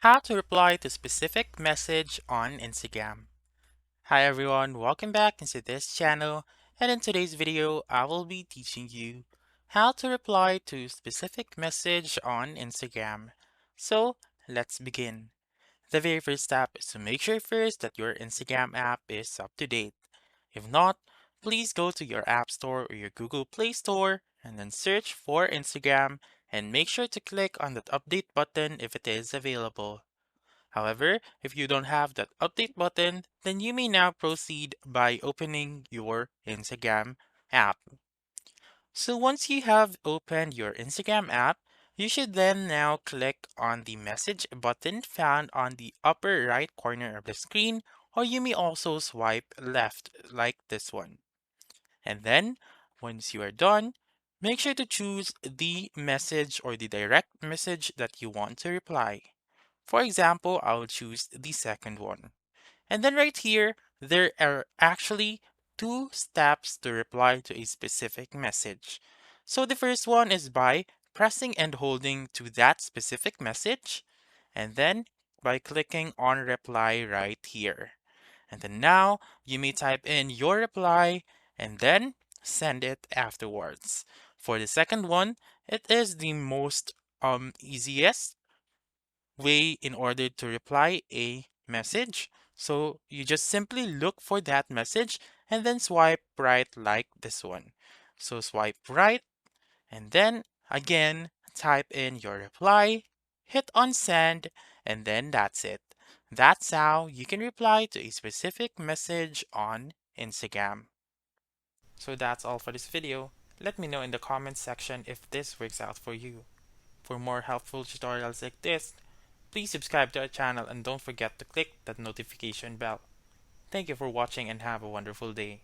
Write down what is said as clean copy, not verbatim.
How to reply to specific message on Instagram. Hi everyone, welcome back into this channel, and in today's video I will be teaching you how to reply to specific message on Instagram. So let's begin. The very first step is to make sure first that your Instagram app is up to date. If not, please go to your App Store or your Google Play Store and then search for Instagram and make sure to click on that update button if it is available. However, if you don't have that update button, then you may now proceed by opening your Instagram app. So once you have opened your Instagram app, you should then now click on the message button found on the upper right corner of the screen, or you may also swipe left like this one. And then, once you are done, make sure to choose the message or the direct message that you want to reply. For example, I'll choose the second one. And then right here, there are actually two steps to reply to a specific message. So the first one is by pressing and holding to that specific message, and then by clicking on reply right here. And then now you may type in your reply and then send it afterwards. For the second one, it is the most easiest way in order to reply a message. So you just simply look for that message and then swipe right like this one. So swipe right and then again type in your reply, hit on send, and then that's it. That's how you can reply to a specific message on Instagram. So that's all for this video. Let me know in the comments section if this works out for you. For more helpful tutorials like this, please subscribe to our channel and don't forget to click that notification bell. Thank you for watching and have a wonderful day.